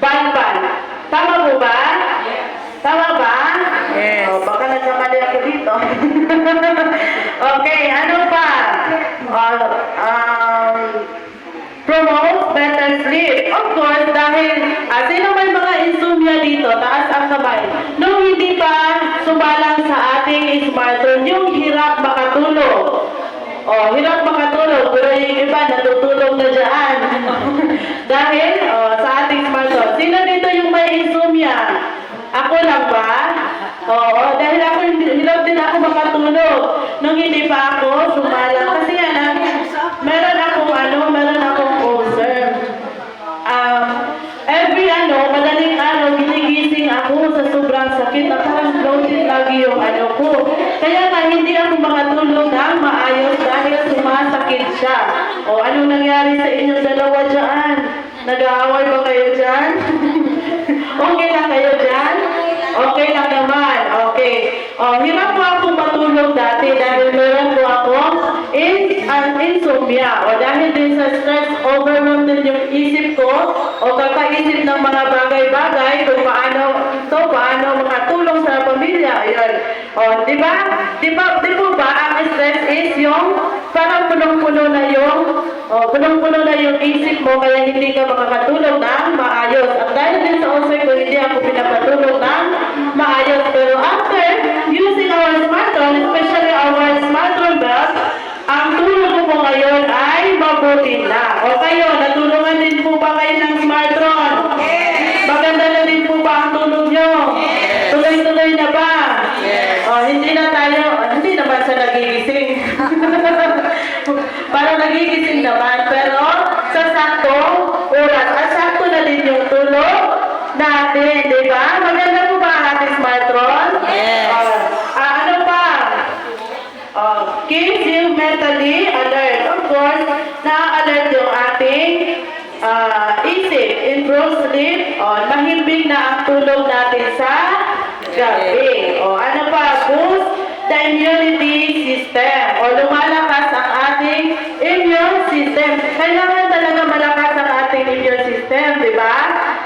ban-ban. Tama po ba? Tama ba? Yes. Oh, baka nagkamali ako dito. Okay, ano pa? Promote better sleep. Of course, dahil sino may mga insomnia dito, taas ang kamay. Nung hindi pa sumalang sa ating smartphone, yung hirap makatulog. Oh, hirap makatulog, pero yung iba natutulog na dyan. Dahil sa ating smartphone. Sino dito yung may insomnia? Ako lang ba? Oo, dahil ako hirap din ako makatulog. Nung hindi pa ako sumalang. Kasi nga, meron akong ulcer. Madaling araw, ginigising ako sa sobrang sakit at parang bloated lagi yung ko. Kaya nga, hindi ako makatulog ng maayos dahil sumasakit siya. O, anong nangyari sa inyong dalawa dyan? Nag-aaway ba kayo dyan? Okay lang kayo dyan? Okay lang naman. Okay. Hirap po akong matulog dati dahil meron po akong insomnia. Dahil din sa stress, overwhelmed din yung isip ko kakaisip ng mga bagay-bagay kung paano makatulong sa pamilya. Ayun. Di po ba ang stress is yung parang punong-puno na yung isip mo kaya hindi ka makakatulog ng maayos. At dahil din sa ulcer ko, hindi ako pinapatulog ng maayos. Pero after using our smartphone, especially our smartphone belt, ang tulog ko po ngayon ay mabuti na. O kayo, natulungan din po ba kayo ng smartphone? Yes. Maganda na din po ba ang tulog nyo? Yes. Tuloy-tuloy na ba? Yes. Hindi naman sa nagigising. Parang nagigising naman, pero sa saktong oras. At sakto na din yung tulog natin, di ba? Maganda po ba ang ating smartphone? Yes. Ano pa? Keeps you mentally alert. Of course, na-alert yung ating isip. Improve sleep. Mahimbing na ang tulog natin sa gabi. Ano pa? Boost the immunity system. Lumalakas ang ating immune system. Kailangan talaga malakas ang ating immune system, di ba?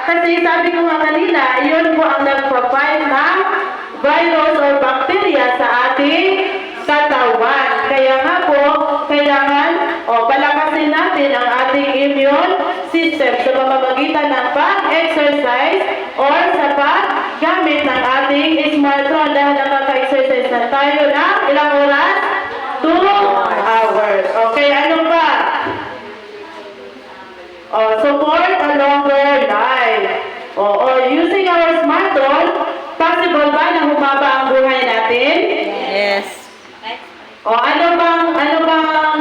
Kasi sabi ko nga kanina, yun po ang nagpa-fight ng virus or bacteria sa ating katawan. Kaya nga po, kailangan palakasin natin ang ating immune system sa pamamagitan ng pag-exercise or sa paggamit ng ating smartphone dahil nakaka-exercise na tayo ng ilang oras? 2 hours. Okay, ano pa? Support a longer life. Using our smartphone, possible ba na humaba ang buhay natin? Yes. Ano bang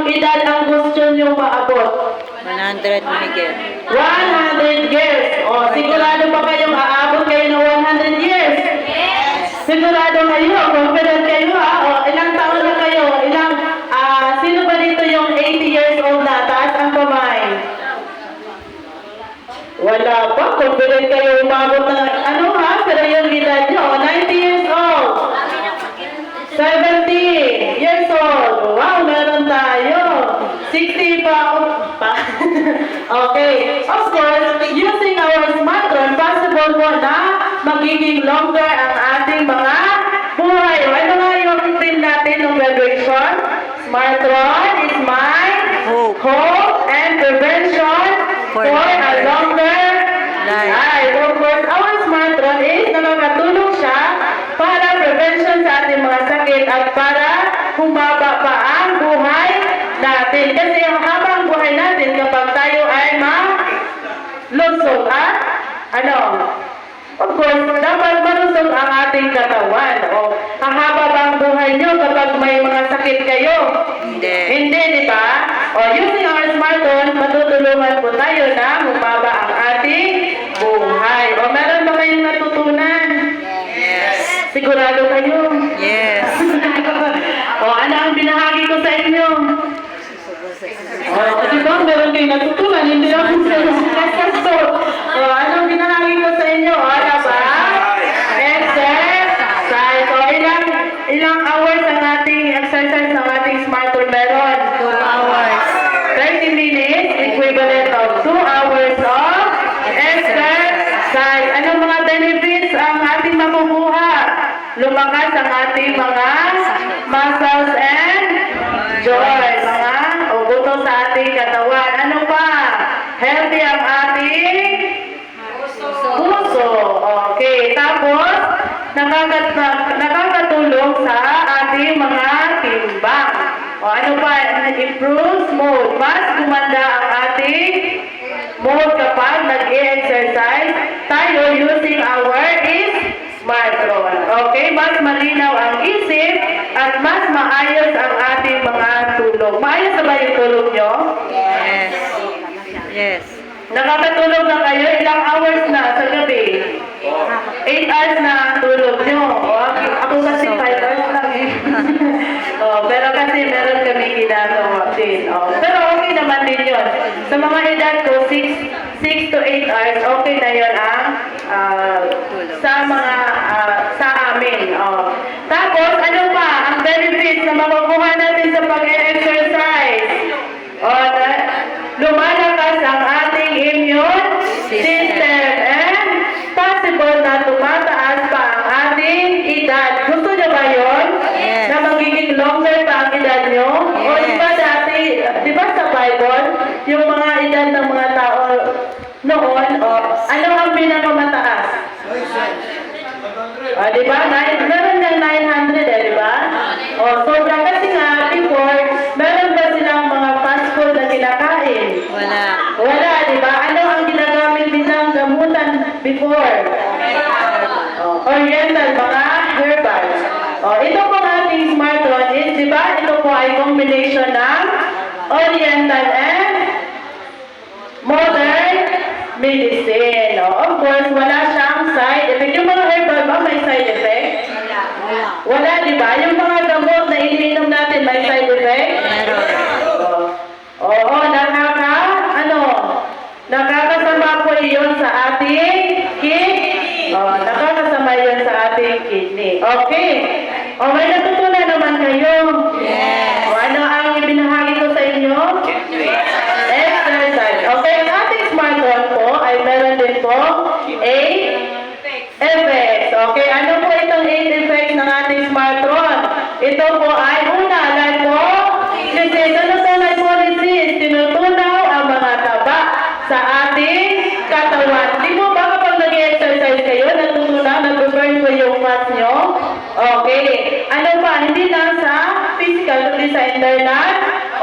edad ang gusto nyo maabot? 100 Miguel. 100 years. Sigurado ba kayong aabot kayo ng 100 years? Yes. Sigurado kayo? Confident kayo ilang taon na kayo? Sino ba dito yung 80 years old na? Taas ang kamay. Wala pa. Confident kayo umabot ng pero yung edad nyo, 90 years old. 70 years old. Wow, meron tayo. 60 pa. Okay. Of course, using our smartphone, possible po na magiging longer ang ating mga buhay. Ano nga yung theme natin ng graduation? Smartphone is my hope and prevention for a longer life. Of course, our smartphone is nakakatulong siya para prevention sa ating mga sakit at para humaba pa ang buhay natin. Kasi ang habang buhay natin kapag tayo ay malusog at of course, dapat malusog ang ating katawan. Hahaba ba ang buhay nyo kapag may mga sakit kayo? Hindi, di ba? Using our smartphone, matutulungan po tayo na humaba ang ating buhay. Meron ba kayong natutunan? Yes. Sigurado kayo? Yes. Ano ang binahagi ko sa inyo? Di ba? Meron kayong natutunan. Hindi ako sa ano ang binahagi ko sa inyo? Ano ba? Exercise. Ilang hours ang ating exercise ng ating smartphone meron? 2 hours. 30 minutes, equivalent of 2 hours of lumakas ang ating mga muscles and joints, mga buto sa ating katawan. Ano pa? Healthy ang ating puso. Okay. Tapos, nakakatulong sa ating mga timbang. O ano pa? Improves mood. Mas gumanda ang ating mood kapag nag-i-exercise tayo using our smartphone. Okay? Mas malinaw ang isip at mas maayos ang ating mga tulog. Maayos na ba yung tulog nyo? Yes. Yes. Nakakatulog na kayo? Ilang hours na sa gabi? 8 hours na ang tulog nyo. Ako kasi 5 hours lang eh. Pero kasi meron kami ginagawa din. Pero okay naman din yun. Sa mga edad ko, 6 to 8 hours, okay na yun ang sa amin. Tapos, ano pa? Ang benefits na makukuha natin sa pag-exercise. Lumalakas ang ating immune system and possible na tumataas pa ang ating edad. Gusto nyo ba yun? Yes. Na magiging longer pa ang edad nyo? O Yes. iba dati, di ba sa Bible, yung mga edad ng mga tao noon, ano ang pinakamataas? Di ba? Meron ng 900 di ba? Sobra kasi nga, before, meron ba silang mga fast food na kinakain? Wala. Wala, di ba? Ano ang ginagamit nilang gamutan before? Oriental, mga herbal. Ito po ating smartphone is, di ba? Ito po ay combination ng Oriental and modern medicine. Of course, wala siyang side effect. Yung mga herbal ba may side effect? Wala, di ba? Yung mga gamot na iniinom natin may side effect? Meron. Oo, nakakasama po iyon sa ating kidney. Nakakasama iyon sa ating kidney. Okay. May natutunan naman kayo. Yes. Ano ang ibinahagi ko sa inyo? Exercise. Okay, ang ating smartphone po ay meron din po 8 effects. Okay, ano po itong 8 effects ng ating smartphone? Ito po ay una, like po, kasi tunay policies, tinutunaw ang mga taba sa ating katawan. Di mo ba kapag nag-exercise kayo, natutunaw, nag-burn ko yung fat nyo? Okay. Ano pa? Hindi lang sa physical, kundi sa internal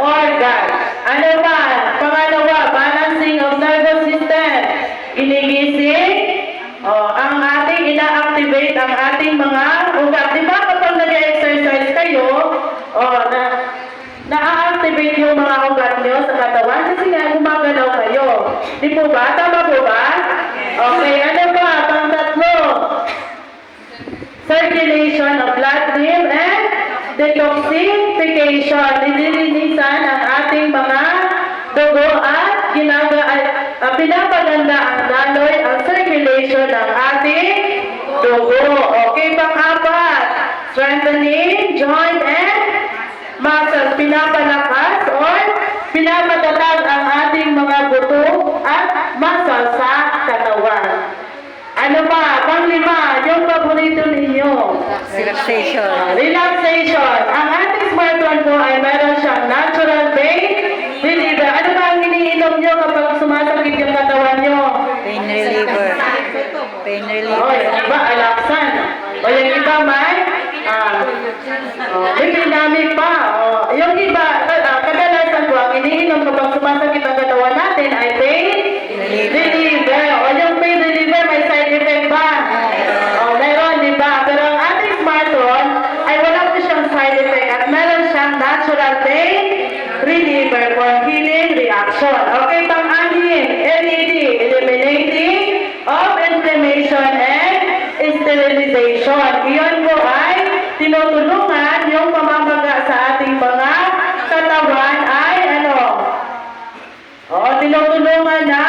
organ. Ano pa? Pangalawa, balancing of nervous system. Inigising, ang ating ina-activate ang ating mga ugat. Di ba kapag nag-exercise kayo, na-activate yung mga ugat nyo sa katawan kasi nga gumagalaw kayo. Di po ba? Tama po ba? Okay, ano pa? Pang-tatlo, circulation of blood stream and detoxification. Nililinisan ang ating mga dugo at pinapaganda ang daloy ang circulation ng ating dugo. Okay, pang-apat, strengthening joint and muscles. Pinapalakas or pinapatatag ang ating mga buto at muscles sa katawan. Ano pa? Pang-lima, yung paborito ninyo. Relaxation. Relaxation. Ang ating smartphone po ay meron siyang natural pain reliever. Ano ba ang iniinom nyo kapag sumasakit yung katawan nyo? Pain reliever. Pain reliever. Yung iba, alaksan. O yung iba may dynamic pa. Yung iba, kadalasan po, ang iniinom kapag sumasakit ang katawan natin ay pain reliever. O yung pain reliever, may side effect ba? Meron, di ba? Pero ang ating smartphone ay wala po siyang side effect at meron siyang natural pain reliever for healing reaction. Okay, pang-anim, LED, eliminating of inflammation and sterilization. Iyon po ay tinutulungan yung pamamaga sa ating mga katawan ay tinutulungan na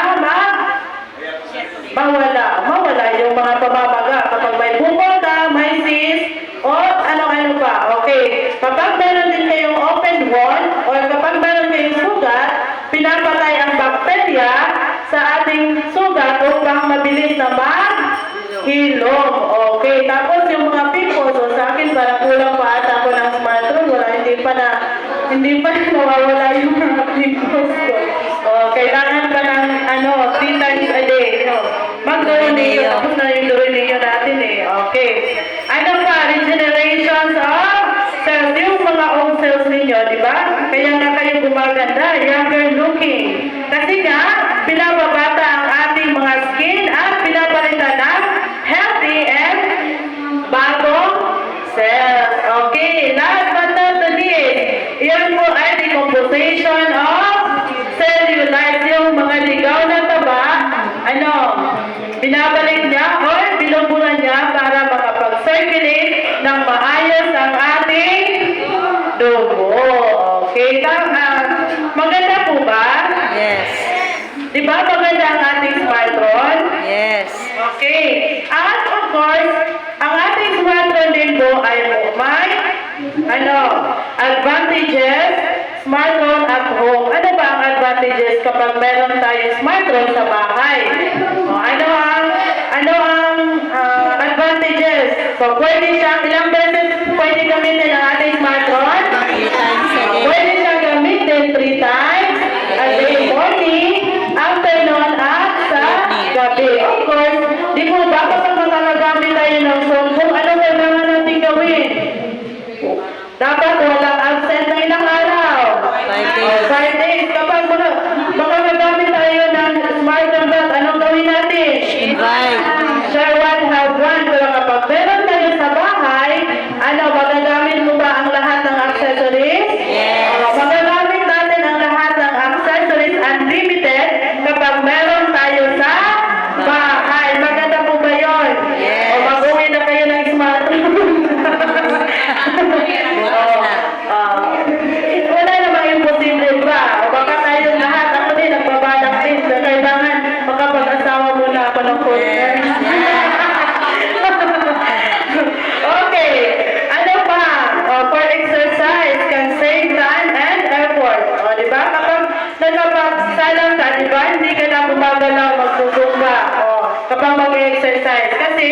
mawala yung mga pamamaga. Kapag may bukol ka, may cyst, o ano-ano pa. Okay. Kapag meron din kayong open wound, o kapag meron kayong sugat, pinapatay ang bakterya sa ating sugat upang mabilis na hilom. Okay, tapos yung mga pimples, so sa akin parang kulang pa ata ako ng smartphone. Hindi pa nawawala yung mga pimples ko. Kailangan pa ng 3 times a day. Mag-Dorineo, tapos na yung Dorineo natin eh. Okay. Ano pa? Regenerations of cells. Yung mga old cells ninyo, di ba? Kaya nga kayo gumaganda, younger looking. Kasi nga, pinapabata ang ating mga skin at pinapalitan ng healthy and bagong cells. Okay, last but not the least, yan po ay decomposition of cellulite, yung mga ligaw na taba, binabalik niya o binuburan niya para makapag-circulate ng maayos ang ating dugo. Okay, maganda po ba? Yes. Di ba maganda ang ating smartphone? Yes. Okay. At of course, ang ating smartphone din po ay may advantages, smartphone at home. Ano ba ang advantages kapag meron tayong smartphone sa bahay? Ano ang advantages? So, pwede siyang ilang beses pwede gamitin ang ating smartphone? 3 times a day. Pwede siyang gamitin 3 times a day, morning, afternoon, at sa gabi. Of course, di po ba kapag makakagamit tayo ng cellphone, ano kailangan natin gawin? Dapat walang absent na ilang araw. 5 days. 5 days. Kapag makakagamit tayo ng smartphone, anong gawin natin? Invite. Share one, have one. Pero kapag meron tayo sa bahay, magagamit mo ba ang lahat ng accessories? Yes. Magagamit natin ang lahat ng accessories unlimited kapag meron tayo sa bahay. Maganda po ba yun? Yes. O mag-uwi na kayo ng smartphone. Wala namang imposible ba? O baka tayo lahat, ako din, nagbabalak din na kailangan makapag-asawa muna ako ng partner. Okay. Ano pa? For exercise can save time and effort. Di ba? Kapag nagpapagsalang ka, di ba? Hindi ka na gumagalaw, magsusumba. Kapag mag-exercise. Kasi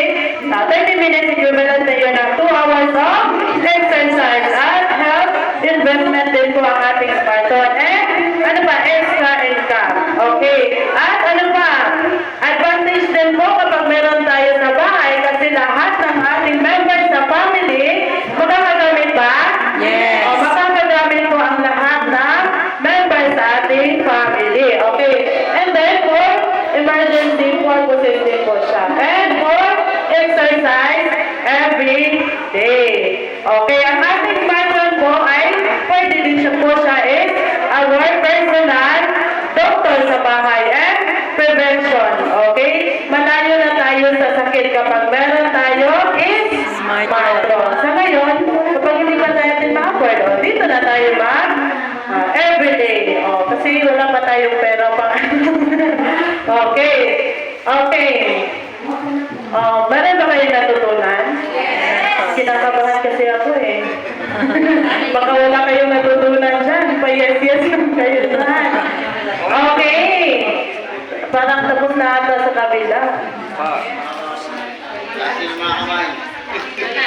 30 minutes equivalent na yun ng 2 hours of exercise at health investment din po ang ating smartphone. And ano pa? Extra income. Okay. At ano pa? Advantage din po kapag meron tayo sa bahay kasi lahat ng ating members sa family makakagamit ba? Yes. Makakagamit po ang lahat ng members sa ating family. Okay. And then for emergency purposes din po siya. And for exercise every day. Okay. Ang ating smartphone po ay pwede din siya po siya is our personal doctor sa bahay and prevention. Okay? Malayo na tayo sa sakit kapag meron tayo is smartphone. Sa ngayon, kapag hindi pa tayo din ma-afford, dito na tayo everyday. Kasi wala pa tayong pera pa. Okay. Okay. Meron ba kayo natutunan? Kinakabahan kasi ako eh. Baka wala kayong natutunan dyan. Pa-yes lang kayo dyan. Okay. Parang tapos na ata sa kabila. Kasi mga kamay.